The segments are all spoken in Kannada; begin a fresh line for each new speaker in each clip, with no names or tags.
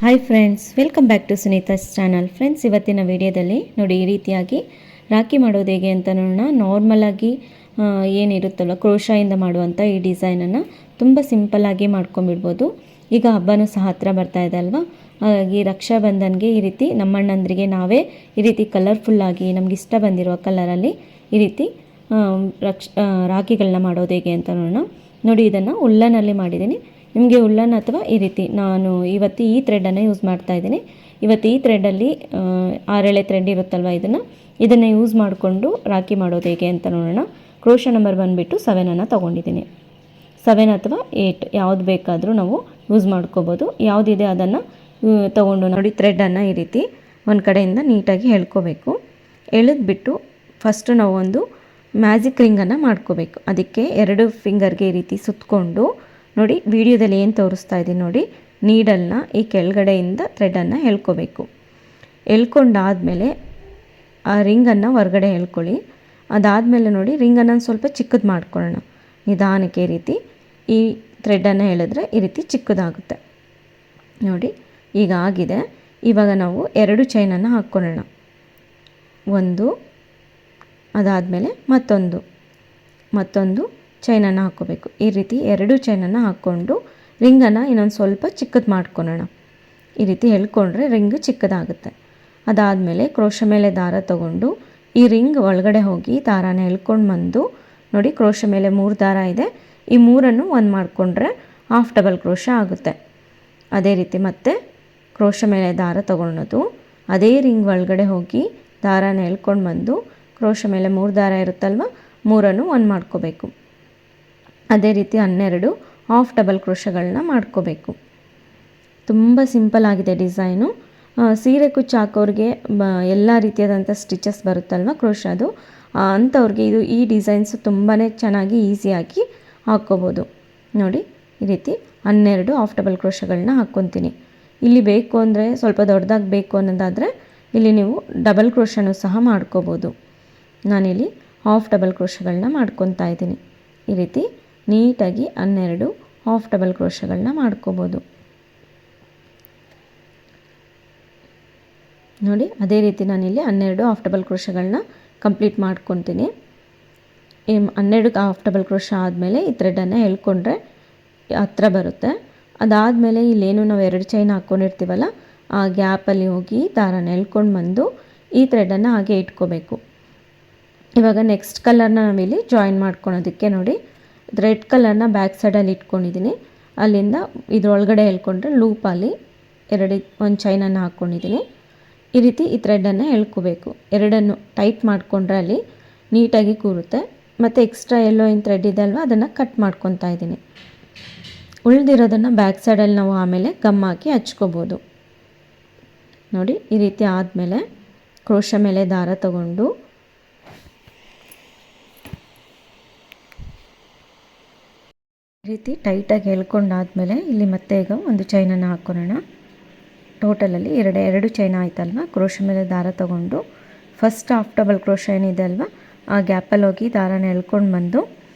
Hi friends, welcome back to Sunita's channel. Friends, ಇವತ್ತಿನ ವಿಡಿಯೋದಲ್ಲಿ ನೋಡಿ ಈ ರೀತಿಯಾಗಿ ರಾಖಿ ಮಾಡೋದು ಹೇಗೆ ಅಂತ ನೋಡೋಣ. ನಾರ್ಮಲಾಗಿ ಏನಿರುತ್ತಲ್ಲ ಕ್ರೋಶಾಯಿಂದ ಮಾಡುವಂಥ ಈ ಡಿಸೈನನ್ನು ತುಂಬ ಸಿಂಪಲ್ಲಾಗಿ ಮಾಡ್ಕೊಂಬಿಡ್ಬೋದು. ಈಗ ಹಬ್ಬನೂ ಸಹ ಹತ್ರ ಬರ್ತಾ ಇದೆ ಅಲ್ವಾ. ಹಾಗಾಗಿ ರಕ್ಷಾಬಂಧನ್ಗೆ ಈ ರೀತಿ ನಮ್ಮಣ್ಣಂದ್ರಿಗೆ ನಾವೇ ಈ ರೀತಿ ಕಲರ್ಫುಲ್ಲಾಗಿ ನಮ್ಗೆ ಇಷ್ಟ ಬಂದಿರೋ ಕಲರಲ್ಲಿ ಈ ರೀತಿ ರಾಖಿಗಳನ್ನ ಮಾಡೋದು ಹೇಗೆ ಅಂತ ನೋಡೋಣ. ನೋಡಿ, ಇದನ್ನು ಉಲ್ಲನಲ್ಲಿ ಮಾಡಿದ್ದೀನಿ. ನಿಮಗೆ ಉಲ್ಲನ್ ಅಥವಾ ಈ ರೀತಿ ನಾನು ಇವತ್ತು ಈ ಥ್ರೆಡನ್ನು ಯೂಸ್ ಮಾಡ್ತಾ ಇದ್ದೀನಿ. ಇವತ್ತು ಈ ಥ್ರೆಡಲ್ಲಿ 6 ಎಳೆ ಥ್ರೆಡ್ ಇರುತ್ತಲ್ವ, ಇದನ್ನು ಯೂಸ್ ಮಾಡಿಕೊಂಡು ರಾಖಿ ಮಾಡೋದು ಹೇಗೆ ಅಂತ ನೋಡೋಣ. ಕ್ರೋಶ ನಂಬರ್ ಬಂದುಬಿಟ್ಟು 7 ತೊಗೊಂಡಿದ್ದೀನಿ. 7 ಅಥವಾ 8 ಯಾವುದು ಬೇಕಾದರೂ ನಾವು ಯೂಸ್ ಮಾಡ್ಕೋಬೋದು. ಯಾವುದಿದೆ ಅದನ್ನು ತೊಗೊಂಡು ನೋಡಿ ಥ್ರೆಡನ್ನು ಈ ರೀತಿ ಒಂದು ಕಡೆಯಿಂದ ನೀಟಾಗಿ ಎಳ್ಕೋಬೇಕು. ಎಳೆದ್ಬಿಟ್ಟು ಫಸ್ಟು ನಾವು ಒಂದು ಮ್ಯಾಜಿಕ್ ರಿಂಗನ್ನು ಮಾಡ್ಕೋಬೇಕು. ಅದಕ್ಕೆ 2 ಫಿಂಗರ್ಗೆ ಈ ರೀತಿ ಸುತ್ತಕೊಂಡು ನೋಡಿ, ವಿಡಿಯೋದಲ್ಲಿ ಏನು ತೋರಿಸ್ತಾ ಇದ್ದೀನಿ ನೋಡಿ, ನೀಡಲ್ನ ಈ ಕೆಳಗಡೆಯಿಂದ ಥ್ರೆಡನ್ನು ಎಳ್ಕೋಬೇಕು. ಎಳ್ಕೊಂಡಾದಮೇಲೆ ಆ ರಿಂಗನ್ನು ಹೊರಗಡೆ ಎಳ್ಕೊಳ್ಳಿ. ಅದಾದಮೇಲೆ ನೋಡಿ, ರಿಂಗನ್ನು ಸ್ವಲ್ಪ ಚಿಕ್ಕದು ಮಾಡ್ಕೊಳ್ಳೋಣ. ನಿಧಾನಕ್ಕೆ ಈ ರೀತಿ ಈ ಥ್ರೆಡನ್ನು ಎಳೆದ್ರೆ ಈ ರೀತಿ ಚಿಕ್ಕದಾಗುತ್ತೆ ನೋಡಿ. ಈಗ ಆಗಿದೆ. ಇವಾಗ ನಾವು 2 ಚೈನನ್ನು ಹಾಕ್ಕೊಳ್ಳೋಣ. ಒಂದು, ಅದಾದಮೇಲೆ ಮತ್ತೊಂದು ಚೈನನ್ನು ಹಾಕ್ಕೋಬೇಕು. ಈ ರೀತಿ 2 ಚೈನನ್ನು ಹಾಕ್ಕೊಂಡು ರಿಂಗನ್ನು ಇನ್ನೊಂದು ಸ್ವಲ್ಪ ಚಿಕ್ಕದು ಮಾಡ್ಕೊಳ್ಳೋಣ. ಈ ರೀತಿ ಎಳ್ಕೊಂಡ್ರೆ ರಿಂಗ್ ಚಿಕ್ಕದಾಗುತ್ತೆ. ಅದಾದಮೇಲೆ ಕ್ರೋಶ ಮೇಲೆ ದಾರ ತಗೊಂಡು ಈ ರಿಂಗ್ ಒಳಗಡೆ ಹೋಗಿ ದಾರಾನ ಎಳ್ಕೊಂಡು ಬಂದು ನೋಡಿ, ಕ್ರೋಶ ಮೇಲೆ 3 ದಾರ ಇದೆ. ಈ 3 ಒಂದು ಮಾಡಿಕೊಂಡ್ರೆ ಹಾಫ್ ಡಬಲ್ ಕ್ರೋಶ ಆಗುತ್ತೆ. ಅದೇ ರೀತಿ ಮತ್ತೆ ಕ್ರೋಶ ಮೇಲೆ ದಾರ ತಗೊಳ್ಳೋದು, ಅದೇ ರಿಂಗ್ ಒಳಗಡೆ ಹೋಗಿ ದಾರಾನ ಎಳ್ಕೊಂಡು ಬಂದು ಕ್ರೋಶ ಮೇಲೆ 3 ದಾರ ಇರುತ್ತಲ್ವ, 3 ಒಂದು ಮಾಡ್ಕೋಬೇಕು. ಅದೇ ರೀತಿ 12 ಹಾಫ್ ಡಬಲ್ ಕ್ರೋಶಗಳನ್ನ ಮಾಡ್ಕೋಬೇಕು. ತುಂಬ ಸಿಂಪಲ್ ಆಗಿದೆ ಡಿಸೈನು. ಸೀರೆ ಕುಚ್ಚು ಹಾಕೋರಿಗೆ ಎಲ್ಲ ರೀತಿಯಾದಂಥ ಸ್ಟಿಚಸ್ ಬರುತ್ತಲ್ವ ಕ್ರೋಶದು, ಅಂಥವ್ರಿಗೆ ಈ ಡಿಸೈನ್ಸು ತುಂಬಾ ಚೆನ್ನಾಗಿ ಈಸಿಯಾಗಿ ಹಾಕ್ಕೋಬೋದು. ನೋಡಿ, ಈ ರೀತಿ 12 ಹಾಫ್ ಡಬಲ್ ಕ್ರೋಶಗಳನ್ನ ಹಾಕ್ಕೊತೀನಿ. ಇಲ್ಲಿ ಬೇಕು ಅಂದರೆ ಸ್ವಲ್ಪ ದೊಡ್ಡದಾಗಿ ಬೇಕು ಅನ್ನೋದಾದರೆ ಇಲ್ಲಿ ನೀವು ಡಬಲ್ ಕ್ರೋಶನೂ ಸಹ ಮಾಡ್ಕೋಬೋದು. ನಾನಿಲ್ಲಿ ಹಾಫ್ ಡಬಲ್ ಕ್ರೋಶಗಳನ್ನ ಮಾಡ್ಕೊತಾ ಇದ್ದೀನಿ. ಈ ರೀತಿ ನೀಟಾಗಿ 12 ಹಾಫ್ ಡಬಲ್ ಕ್ರೋಶಗಳನ್ನ ಮಾಡ್ಕೋಬೋದು ನೋಡಿ. ಅದೇ ರೀತಿ ನಾನಿಲ್ಲಿ 12 ಹಾಫ್ ಡಬಲ್ ಕ್ರೋಶಗಳನ್ನ ಕಂಪ್ಲೀಟ್ ಮಾಡ್ಕೊತೀನಿ. 12 ಹಾಫ್ ಡಬಲ್ ಕ್ರೋಶ ಆದಮೇಲೆ ಈ ಥ್ರೆಡನ್ನು ಎಳ್ಕೊಂಡ್ರೆ ಹತ್ರ ಬರುತ್ತೆ. ಅದಾದಮೇಲೆ ಇಲ್ಲೇನು ನಾವು 2 ಚೈನ್ ಹಾಕ್ಕೊಂಡಿರ್ತೀವಲ್ಲ, ಆ ಗ್ಯಾಪಲ್ಲಿ ಹೋಗಿ ದಾರನ ಎಳ್ಕೊಂಡು ಬಂದು ಈ ಥ್ರೆಡನ್ನು ಹಾಗೆ ಇಟ್ಕೋಬೇಕು. ಇವಾಗ ನೆಕ್ಸ್ಟ್ ಕಲರ್ನ ನಾವಿಲ್ಲಿ ಜಾಯಿನ್ ಮಾಡ್ಕೊಳೋದಕ್ಕೆ ನೋಡಿ, ರೆಡ್ ಕಲರ್ನ ಬ್ಯಾಕ್ ಸೈಡಲ್ಲಿ ಇಟ್ಕೊಂಡಿದ್ದೀನಿ. ಅಲ್ಲಿಂದ ಇದರೊಳಗಡೆ ಎಳ್ಕೊಂಡ್ರೆ ಲೂಪಲ್ಲಿ ಒಂದು ಚೈನನ್ನು ಹಾಕ್ಕೊಂಡಿದ್ದೀನಿ. ಈ ರೀತಿ ಈ ಥ್ರೆಡನ್ನು ಎಳ್ಕೋಬೇಕು. 2 ಟೈಟ್ ಮಾಡಿಕೊಂಡ್ರೆ ಅಲ್ಲಿ ನೀಟಾಗಿ ಕೂರುತ್ತೆ. ಮತ್ತು ಎಕ್ಸ್ಟ್ರಾ ಎಲ್ಲೋ ಏನು ಥ್ರೆಡ್ ಇದೆ ಅಲ್ವ, ಅದನ್ನು ಕಟ್ ಮಾಡ್ಕೊತಾ ಇದ್ದೀನಿ. ಉಳಿದಿರೋದನ್ನು ಬ್ಯಾಕ್ ಸೈಡಲ್ಲಿ ನಾವು ಆಮೇಲೆ ಗಮ್ ಹಾಕಿ ಹಚ್ಕೋಬೋದು ನೋಡಿ. ಈ ರೀತಿ ಆದಮೇಲೆ ಕ್ರೋಶ ಮೇಲೆ ದಾರ ತಗೊಂಡು ಈ ರೀತಿ ಟೈಟಾಗಿ ಎಳ್ಕೊಂಡಾದಮೇಲೆ ಇಲ್ಲಿ ಮತ್ತೆ ಈಗ ಒಂದು ಚೈನನ್ನು ಹಾಕ್ಕೊಳ್ಳೋಣ. ಟೋಟಲಲ್ಲಿ 2 ಚೈನ್ ಆಯ್ತಲ್ವ. ಕ್ರೋಶ ಮೇಲೆ ದಾರ ತಗೊಂಡು ಫಸ್ಟ್ ಹಾಫ್ ಡಬಲ್ ಕ್ರೋಶ ಏನಿದೆ ಅಲ್ವ, ಆ ಗ್ಯಾಪಲ್ಲಿ ಹೋಗಿ ದಾರಾನ ಎಳ್ಕೊಂಡು ಬಂದು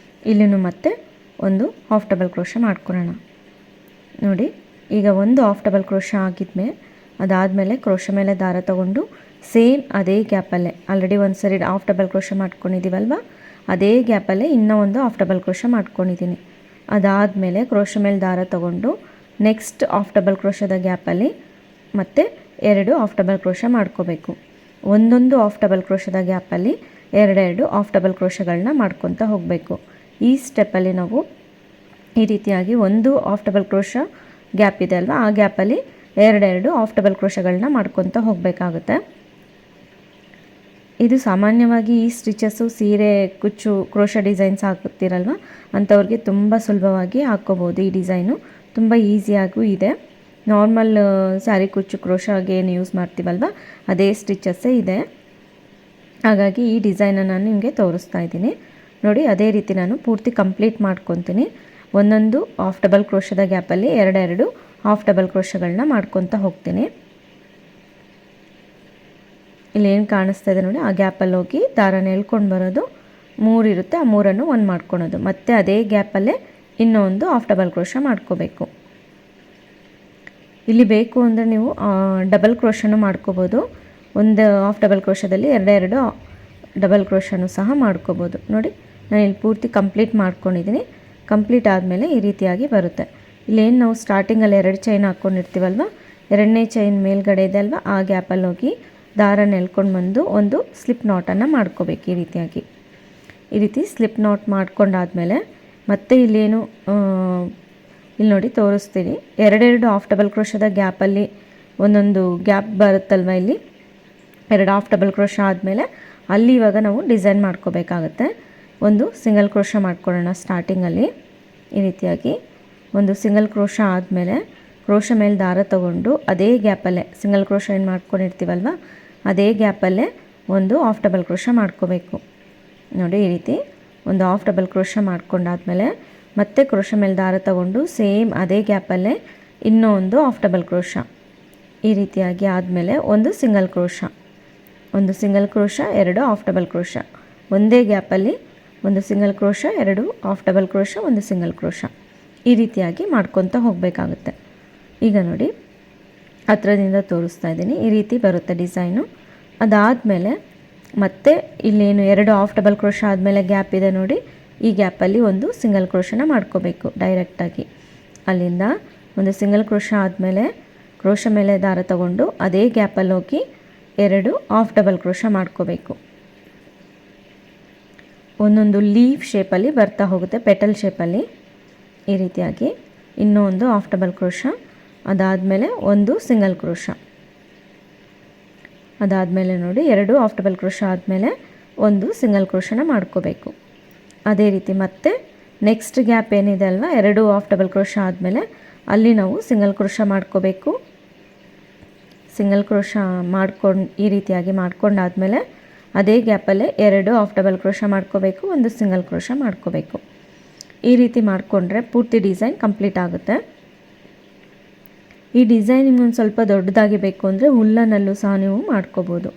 ಇಲ್ಲಿನೂ ಮತ್ತೆ ಒಂದು ಹಾಫ್ ಡಬಲ್ ಕ್ರೋಶ ಮಾಡ್ಕೊಳ್ಳೋಣ ನೋಡಿ. ಈಗ ಒಂದು ಹಾಫ್ ಡಬಲ್ ಕ್ರೋಶ ಆಗಿದ್ಮೇಲೆ ಅದಾದಮೇಲೆ ಕ್ರೋಶ ಮೇಲೆ ದಾರ ತಗೊಂಡು ಸೇಮ್ ಅದೇ ಗ್ಯಾಪಲ್ಲೇ ಆಲ್ರೆಡಿ ಒಂದು ಸರಿ ಹಾಫ್ ಡಬಲ್ ಕ್ರೋಶ ಮಾಡ್ಕೊಂಡಿದ್ದೀವಲ್ವ, ಅದೇ ಗ್ಯಾಪಲ್ಲೇ ಇನ್ನೂ ಒಂದು ಹಾಫ್ ಡಬಲ್ ಕ್ರೋಶ ಮಾಡ್ಕೊಂಡಿದ್ದೀನಿ. ಅದಾದಮೇಲೆ ಕ್ರೋಶ ಮೇಲೆ ದಾರ ತಗೊಂಡು ನೆಕ್ಸ್ಟ್ ಹಾಫ್ ಡಬಲ್ ಕ್ರೋಶದ ಗ್ಯಾಪಲ್ಲಿ ಮತ್ತೆ 2 ಹಾಫ್ ಡಬಲ್ ಕ್ರೋಶ ಮಾಡ್ಕೋಬೇಕು. ಒಂದೊಂದು ಹಾಫ್ ಡಬಲ್ ಕ್ರೋಶದ ಗ್ಯಾಪಲ್ಲಿ 2 ಹಾಫ್ ಡಬಲ್ ಕ್ರೋಶಗಳನ್ನ ಮಾಡ್ಕೊತಾ ಹೋಗಬೇಕು. ಈ ಸ್ಟೆಪ್ಪಲ್ಲಿ ನಾವು ಈ ರೀತಿಯಾಗಿ ಒಂದು ಹಾಫ್ ಡಬಲ್ ಕ್ರೋಶ ಗ್ಯಾಪ್ ಇದೆ ಅಲ್ವಾ, ಆ ಗ್ಯಾಪಲ್ಲಿ 2 ಹಾಫ್ ಡಬಲ್ ಕ್ರೋಶಗಳನ್ನ ಮಾಡ್ಕೊತಾ ಹೋಗಬೇಕಾಗುತ್ತೆ. ಇದು ಸಾಮಾನ್ಯವಾಗಿ ಈ ಸ್ಟಿಚಸ್ಸು ಸೀರೆ ಕುಚ್ಚು ಕ್ರೋಶ ಡಿಸೈನ್ಸ್ ಹಾಕುತ್ತೀರಲ್ವ, ಅಂಥವ್ರಿಗೆ ತುಂಬ ಸುಲಭವಾಗಿ ಹಾಕ್ಕೋಬೋದು. ಈ ಡಿಸೈನು ತುಂಬ ಈಸಿಯಾಗೂ ಇದೆ. ನಾರ್ಮಲ್ ಸ್ಯಾರಿ ಕುಚ್ಚು ಕ್ರೋಶಾಗೆ ಏನು ಯೂಸ್ ಮಾಡ್ತೀವಲ್ವ, ಅದೇ ಸ್ಟಿಚಸ್ಸೇ ಇದೆ. ಹಾಗಾಗಿ ಈ ಡಿಸೈನನ್ನು ನಾನು ನಿಮಗೆ ತೋರಿಸ್ತಾ ಇದ್ದೀನಿ ನೋಡಿ. ಅದೇ ರೀತಿ ನಾನು ಪೂರ್ತಿ ಕಂಪ್ಲೀಟ್ ಮಾಡ್ಕೊತೀನಿ. ಒಂದೊಂದು ಹಾಫ್ ಡಬಲ್ ಕ್ರೋಶದ ಗ್ಯಾಪಲ್ಲಿ 2 ಹಾಫ್ ಡಬಲ್ ಕ್ರೋಶಗಳನ್ನ ಮಾಡ್ಕೊತಾ ಹೋಗ್ತೀನಿ. ಇಲ್ಲೇನು ಕಾಣಿಸ್ತಾ ಇದೆ ನೋಡಿ, ಆ ಗ್ಯಾಪಲ್ಲಿ ಹೋಗಿ ದಾರನ ಎಳ್ಕೊಂಡು ಬರೋದು. 3 ಇರುತ್ತೆ, ಆ 3 ಒಂದು ಮಾಡ್ಕೊಳೋದು. ಮತ್ತು ಅದೇ ಗ್ಯಾಪಲ್ಲೇ ಇನ್ನೊಂದು ಹಾಫ್ ಡಬಲ್ ಕ್ರೋಶ ಮಾಡ್ಕೋಬೇಕು. ಇಲ್ಲಿ ಬೇಕು ಅಂದರೆ ನೀವು ಡಬಲ್ ಕ್ರೋಶನು ಮಾಡ್ಕೋಬೋದು. ಒಂದು ಹಾಫ್ ಡಬಲ್ ಕ್ರೋಶದಲ್ಲಿ ಎರಡೆರಡು ಡಬಲ್ ಕ್ರೋಶನು ಸಹ ಮಾಡ್ಕೋಬೋದು. ನೋಡಿ ನಾನು ಇಲ್ಲಿ ಪೂರ್ತಿ ಕಂಪ್ಲೀಟ್ ಮಾಡ್ಕೊಂಡಿದ್ದೀನಿ. ಕಂಪ್ಲೀಟ್ ಆದಮೇಲೆ ಈ ರೀತಿಯಾಗಿ ಬರುತ್ತೆ. ಇಲ್ಲೇನು ನಾವು ಸ್ಟಾರ್ಟಿಂಗಲ್ಲಿ 2 ಚೈನ್ ಹಾಕ್ಕೊಂಡಿರ್ತೀವಲ್ವ, 2ನೇ ಚೈನ್ ಮೇಲ್ಗಡೆ ಇದೆ ಅಲ್ವ, ಆ ಗ್ಯಾಪಲ್ಲಿ ಹೋಗಿ ದಾರನ ಎಳ್ಕೊಂಡು ಬಂದು ಒಂದು ಸ್ಲಿಪ್ ನಾಟನ್ನು ಮಾಡ್ಕೋಬೇಕು. ಈ ರೀತಿ ಸ್ಲಿಪ್ ನಾಟ್ ಮಾಡ್ಕೊಂಡಾದಮೇಲೆ ಮತ್ತೆ ಇಲ್ಲೇನು ಇಲ್ಲಿ ನೋಡಿ ತೋರಿಸ್ತೀನಿ, ಎರಡೆರಡು ಹಾಫ್ ಡಬಲ್ ಕ್ರೋಶದ ಗ್ಯಾಪಲ್ಲಿ ಒಂದೊಂದು ಗ್ಯಾಪ್ ಬರುತ್ತಲ್ವ, ಇಲ್ಲಿ 2 ಹಾಫ್ ಡಬಲ್ ಕ್ರೋಶ ಆದಮೇಲೆ ಅಲ್ಲಿ ಇವಾಗ ನಾವು ಡಿಸೈನ್ ಮಾಡ್ಕೋಬೇಕಾಗತ್ತೆ. ಒಂದು ಸಿಂಗಲ್ ಕ್ರೋಶ ಮಾಡ್ಕೊಳ್ಳೋಣ ಸ್ಟಾರ್ಟಿಂಗಲ್ಲಿ. ಈ ರೀತಿಯಾಗಿ ಒಂದು ಸಿಂಗಲ್ ಕ್ರೋಶ ಆದಮೇಲೆ ಕ್ರೋಶ ಮೇಲೆ ದಾರ ತಗೊಂಡು ಅದೇ ಗ್ಯಾಪಲ್ಲೇ ಸಿಂಗಲ್ ಕ್ರೋಶ ಏನು ಮಾಡ್ಕೊಂಡಿರ್ತೀವಲ್ವ, ಅದೇ ಗ್ಯಾಪಲ್ಲೇ ಒಂದು ಹಾಫ್ ಡಬಲ್ ಕ್ರೋಶ ಮಾಡ್ಕೋಬೇಕು. ನೋಡಿ ಈ ರೀತಿ ಒಂದು ಹಾಫ್ ಡಬಲ್ ಕ್ರೋಶ ಮಾಡ್ಕೊಂಡಾದ್ಮೇಲೆ ಮತ್ತೆ ಕ್ರೋಶ ಮೇಲೆ ದಾರ ತಗೊಂಡು ಸೇಮ್ ಅದೇ ಗ್ಯಾಪಲ್ಲೇ ಇನ್ನೂ ಒಂದು ಹಾಫ್ ಡಬಲ್ ಕ್ರೋಶ. ಈ ರೀತಿಯಾಗಿ ಆದಮೇಲೆ ಒಂದು single crochet, 2 half double crochet, ಒಂದೇ ಗ್ಯಾಪಲ್ಲಿ ಒಂದು single crochet, 2 half double crochet, ಒಂದು ಸಿಂಗಲ್ ಕ್ರೋಶ. ಈ ರೀತಿಯಾಗಿ ಮಾಡ್ಕೊತ ಹೋಗಬೇಕಾಗುತ್ತೆ. ಈಗ ನೋಡಿ ಹತ್ರದಿಂದ ತೋರಿಸ್ತಾ ಇದ್ದೀನಿ. ಈ ರೀತಿ ಬರುತ್ತೆ ಡಿಸೈನು. ಅದಾದಮೇಲೆ ಮತ್ತೆ ಇಲ್ಲೇನು 2 ಹಾಫ್ ಡಬಲ್ ಕ್ರೋಶ ಆದಮೇಲೆ ಗ್ಯಾಪ್ ಇದೆ ನೋಡಿ, ಈ ಗ್ಯಾಪಲ್ಲಿ ಒಂದು ಸಿಂಗಲ್ ಕ್ರೋಶನ ಮಾಡ್ಕೋಬೇಕು ಡೈರೆಕ್ಟಾಗಿ. ಅಲ್ಲಿಂದ ಒಂದು ಸಿಂಗಲ್ ಕ್ರೋಶ ಆದಮೇಲೆ ಕ್ರೋಶ ಮೇಲೆ ದಾರ ತಗೊಂಡು ಅದೇ ಗ್ಯಾಪಲ್ಲಿ ಹೋಗಿ 2 ಹಾಫ್ ಡಬಲ್ ಕ್ರೋಶ ಮಾಡ್ಕೋಬೇಕು. ಒಂದೊಂದು ಲೀಫ್ ಶೇಪಲ್ಲಿ ಬರ್ತಾ ಹೋಗುತ್ತೆ, ಪೆಟಲ್ ಶೇಪಲ್ಲಿ. ಈ ರೀತಿಯಾಗಿ ಇನ್ನೂ ಒಂದು ಹಾಫ್ ಡಬಲ್ ಕ್ರೋಶ, ಅದಾದಮೇಲೆ ಒಂದು ಸಿಂಗಲ್ ಕ್ರೋಶ, ಅದಾದಮೇಲೆ ನೋಡಿ 2 ಹಾಫ್ ಡಬಲ್ ಕ್ರೋಶ ಆದಮೇಲೆ ಒಂದು ಸಿಂಗಲ್ ಕ್ರೋಶನ ಮಾಡ್ಕೋಬೇಕು. ಅದೇ ರೀತಿ ಮತ್ತೆ ನೆಕ್ಸ್ಟ್ ಗ್ಯಾಪ್ ಏನಿದೆ ಅಲ್ವಾ, 2 ಹಾಫ್ ಡಬಲ್ ಕ್ರೋಶ ಆದಮೇಲೆ ಅಲ್ಲಿ ನಾವು ಸಿಂಗಲ್ ಕ್ರೋಶ ಮಾಡ್ಕೋಬೇಕು. ಸಿಂಗಲ್ ಕ್ರೋಶ ಮಾಡ್ಕೊಂಡು ಈ ರೀತಿಯಾಗಿ ಮಾಡ್ಕೊಂಡಾದಮೇಲೆ ಅದೇ ಗ್ಯಾಪಲ್ಲೇ 2 ಹಾಫ್ ಡಬಲ್ ಕ್ರೋಶ ಮಾಡ್ಕೋಬೇಕು, ಒಂದು ಸಿಂಗಲ್ ಕ್ರೋಶ ಮಾಡ್ಕೋಬೇಕು. ಈ ರೀತಿ ಮಾಡಿಕೊಂಡ್ರೆ ಪೂರ್ತಿ ಡಿಸೈನ್ ಕಂಪ್ಲೀಟ್ ಆಗುತ್ತೆ. ಈ ಡಿಸೈನ್ ನಿಮ್ಗೊಂದು ಸ್ವಲ್ಪ ದೊಡ್ಡದಾಗಿ ಬೇಕು ಅಂದರೆ ಉಲ್ಲನಲ್ಲೂ ಸಹ ನೀವು ಮಾಡ್ಕೋಬೋದು.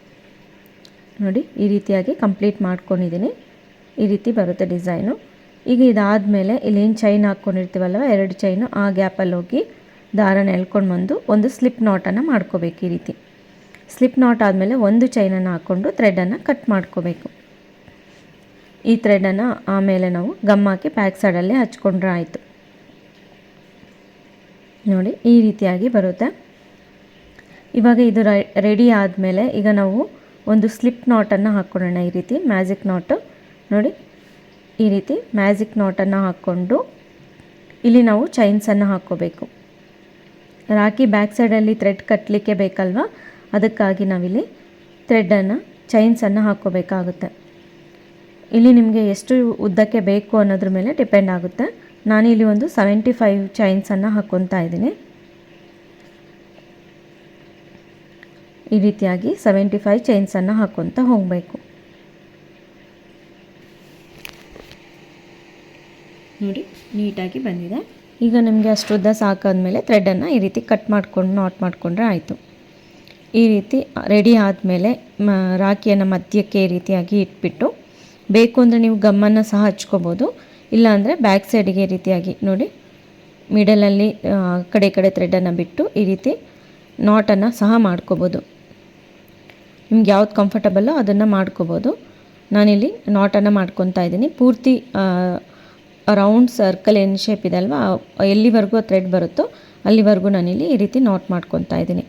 ನೋಡಿ ಈ ರೀತಿಯಾಗಿ ಕಂಪ್ಲೀಟ್ ಮಾಡ್ಕೊಂಡಿದ್ದೀನಿ. ಈ ರೀತಿ ಬರುತ್ತೆ ಡಿಸೈನು. ಈಗ ಇದಾದಮೇಲೆ ಇಲ್ಲೇನು ಚೈನ್ ಹಾಕ್ಕೊಂಡಿರ್ತೀವಲ್ವ, 2 ಚೈನು, ಆ ಗ್ಯಾಪಲ್ಲಿ ಹೋಗಿ ದಾರನ ಎಳ್ಕೊಂಡು ಬಂದು ಒಂದು ಸ್ಲಿಪ್ ನಾಟನ್ನು ಮಾಡ್ಕೋಬೇಕು. ಈ ರೀತಿ ಸ್ಲಿಪ್ ನಾಟ್ ಆದಮೇಲೆ ಒಂದು ಚೈನನ್ನು ಹಾಕ್ಕೊಂಡು ಥ್ರೆಡನ್ನು ಕಟ್ ಮಾಡ್ಕೋಬೇಕು. ಈ ಥ್ರೆಡನ್ನು ಆಮೇಲೆ ನಾವು ಗಮ್ ಹಾಕಿ ಬ್ಯಾಕ್ ಸೈಡಲ್ಲೇ ಹಚ್ಕೊಂಡ್ರೆ ಆಯಿತು. ನೋಡಿ ಈ ರೀತಿಯಾಗಿ ಬರುತ್ತೆ. ಇವಾಗ ಇದು ರೆಡಿ ಆದಮೇಲೆ ಈಗ ನಾವು ಒಂದು ಸ್ಲಿಪ್ ನಾಟನ್ನು ಹಾಕ್ಕೊಳ್ಳೋಣ. ಈ ರೀತಿ ಮ್ಯಾಜಿಕ್ ನಾಟು ನೋಡಿ, ಈ ರೀತಿ ಮ್ಯಾಜಿಕ್ ನಾಟನ್ನು ಹಾಕ್ಕೊಂಡು ಇಲ್ಲಿ ನಾವು ಚೈನ್ಸನ್ನು ಹಾಕ್ಕೋಬೇಕು. ರಾಕಿ ಬ್ಯಾಕ್ ಸೈಡಲ್ಲಿ ಥ್ರೆಡ್ ಕಟ್ಟಲಿಕ್ಕೆ ಬೇಕಲ್ವ, ಅದಕ್ಕಾಗಿ ನಾವಿಲ್ಲಿ ಥ್ರೆಡನ್ನು ಚೈನ್ಸನ್ನು ಹಾಕ್ಕೋಬೇಕಾಗುತ್ತೆ. ಇಲ್ಲಿ ನಿಮಗೆ ಎಷ್ಟು ಉದ್ದಕ್ಕೆ ಬೇಕು ಅನ್ನೋದ್ರ ಮೇಲೆ ಡಿಪೆಂಡ್ ಆಗುತ್ತೆ. ನಾನಿಲ್ಲಿ ಒಂದು 75 ಚೈನ್ಸನ್ನು ಹಾಕ್ಕೊತಾ ಇದ್ದೀನಿ. ಈ ರೀತಿಯಾಗಿ 75 ಚೈನ್ಸನ್ನು ಹಾಕ್ಕೊತಾ ಹೋಗಬೇಕು. ನೋಡಿ ನೀಟಾಗಿ ಬಂದಿದೆ. ಈಗ ನಿಮಗೆ ಅಷ್ಟು ಉದ್ದ ಸಾಕಾದ್ಮೇಲೆ ಥ್ರೆಡನ್ನು ಈ ರೀತಿ ಕಟ್ ಮಾಡ್ಕೊಂಡು ನಾಟ್ ಮಾಡಿಕೊಂಡ್ರೆ ಆಯಿತು. ಈ ರೀತಿ ರೆಡಿ ಆದಮೇಲೆ ರಾಖಿಯನ್ನು ಮಧ್ಯಕ್ಕೆ ಈ ರೀತಿಯಾಗಿ ಇಟ್ಬಿಟ್ಟು ಬೇಕು ಅಂದರೆ ನೀವು ಗಮ್ಮನ್ನು ಸಹ ಹಚ್ಕೋಬೋದು. ಇಲ್ಲಾಂದರೆ ಬ್ಯಾಕ್ ಸೈಡಿಗೆ ಈ ರೀತಿಯಾಗಿ ನೋಡಿ ಮಿಡಲಲ್ಲಿ ಕಡೆ ಥ್ರೆಡನ್ನು ಬಿಟ್ಟು ಈ ರೀತಿ ನಾಟನ್ನು ಸಹ ಮಾಡ್ಕೋಬೋದು. ನಿಮ್ಗೆ ಯಾವ್ದು ಕಂಫರ್ಟಬಲ್ಲೋ ಅದನ್ನು ಮಾಡ್ಕೋಬೋದು. ನಾನಿಲ್ಲಿ ನಾಟನ್ನು ಮಾಡ್ಕೊತಾ ಇದ್ದೀನಿ. ಪೂರ್ತಿ ರೌಂಡ್ ಸರ್ಕಲ್ ಏನು ಶೇಪ್ ಇದೆ ಅಲ್ವಾ, ಎಲ್ಲಿವರೆಗೂ ಥ್ರೆಡ್ ಬರುತ್ತೋ ಅಲ್ಲಿವರೆಗೂ ನಾನಿಲ್ಲಿ ಈ ರೀತಿ ನಾಟ್ ಮಾಡ್ಕೊತಾ ಇದ್ದೀನಿ.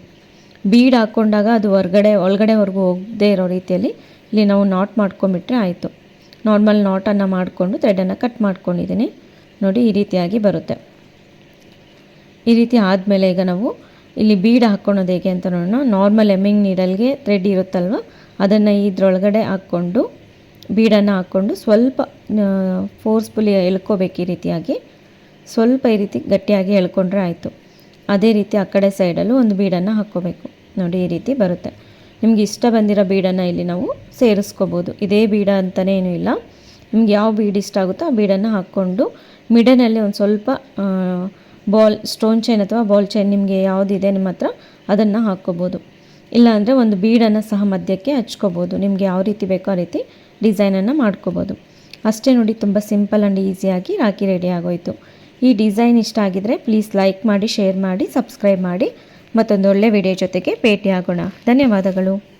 ಬೀಡ್ ಹಾಕ್ಕೊಂಡಾಗ ಅದು ಒಳಗಡೆವರೆಗೂ ಹೋಗದೇ ಇರೋ ರೀತಿಯಲ್ಲಿ ಇಲ್ಲಿ ನಾವು ನಾಟ್ ಮಾಡ್ಕೊಂಬಿಟ್ರೆ ಆಯಿತು. ನಾರ್ಮಲ್ ನಾಟನ್ನು ಮಾಡಿಕೊಂಡು ಥ್ರೆಡನ್ನು ಕಟ್ ಮಾಡ್ಕೊಂಡಿದ್ದೀನಿ. ನೋಡಿ ಈ ರೀತಿಯಾಗಿ ಬರುತ್ತೆ. ಈ ರೀತಿ ಆದಮೇಲೆ ಈಗ ನಾವು ಇಲ್ಲಿ ಬೀಡ್ ಹಾಕ್ಕೊಳೋದು ಹೇಗೆ ಅಂತ ನೋಡೋಣ. ನಾರ್ಮಲ್ ಎಮ್ಮಿಂಗ್ ನೀಡಲ್ಗೆ ಥ್ರೆಡ್ ಇರುತ್ತಲ್ವ, ಅದನ್ನು ಇದರೊಳಗಡೆ ಹಾಕ್ಕೊಂಡು ಬೀಡನ್ನು ಹಾಕ್ಕೊಂಡು ಸ್ವಲ್ಪ ಫೋರ್ಸ್ಫುಲಿ ಎಳ್ಕೋಬೇಕು. ಈ ರೀತಿಯಾಗಿ ಸ್ವಲ್ಪ ಈ ರೀತಿ ಗಟ್ಟಿಯಾಗಿ ಎಳ್ಕೊಂಡ್ರೆ ಆಯಿತು. ಅದೇ ರೀತಿ ಆ ಕಡೆ ಸೈಡಲ್ಲೂ ಒಂದು ಬೀಡನ್ನು ಹಾಕ್ಕೋಬೇಕು. ನೋಡಿ ಈ ರೀತಿ ಬರುತ್ತೆ. ನಿಮ್ಗೆ ಇಷ್ಟ ಬಂದಿರೋ ಬೀಡನ್ನು ಇಲ್ಲಿ ನಾವು ಸೇರಿಸ್ಕೋಬೋದು. ಇದೇ ಬೀಡ ಅಂತಲೇ ಏನೂ ಇಲ್ಲ, ನಿಮ್ಗೆ ಯಾವ ಬೀಡ್ ಇಷ್ಟ ಆಗುತ್ತೋ ಆ ಬೀಡನ್ನು ಹಾಕ್ಕೊಂಡು ಮಿಡನಲ್ಲಿ ಒಂದು ಸ್ವಲ್ಪ ಬಾಲ್ ಸ್ಟೋನ್ ಚೈನ್ ಅಥವಾ ಬಾಲ್ ಚೈನ್ ನಿಮಗೆ ಯಾವುದಿದೆ ನಿಮ್ಮ ಹತ್ರ ಅದನ್ನು ಹಾಕ್ಕೋಬೋದು. ಇಲ್ಲಾಂದರೆ ಒಂದು ಬೀಡನ್ನು ಸಹ ಮಧ್ಯಕ್ಕೆ ಹಚ್ಕೋಬೋದು. ನಿಮಗೆ ಯಾವ ರೀತಿ ಬೇಕೋ ಆ ರೀತಿ ಡಿಸೈನನ್ನು ಮಾಡ್ಕೋಬೋದು. ಅಷ್ಟೇ ನೋಡಿ, ತುಂಬ ಸಿಂಪಲ್ ಆ್ಯಂಡ್ ಈಸಿಯಾಗಿ ರಾಖಿ ರೆಡಿ ಆಗೋಯಿತು. ಈ ಡಿಸೈನ್ ಇಷ್ಟ ಆಗಿದರೆ ಪ್ಲೀಸ್ ಲೈಕ್ ಮಾಡಿ, ಶೇರ್ ಮಾಡಿ, ಸಬ್ಸ್ಕ್ರೈಬ್ ಮಾಡಿ. ಮತ್ತೊಂದು ಒಳ್ಳೆ ವಿಡಿಯೋ ಜೊತೆಗೆ ಭೇಟಿಯಾಗೋಣ. ಧನ್ಯವಾದಗಳು.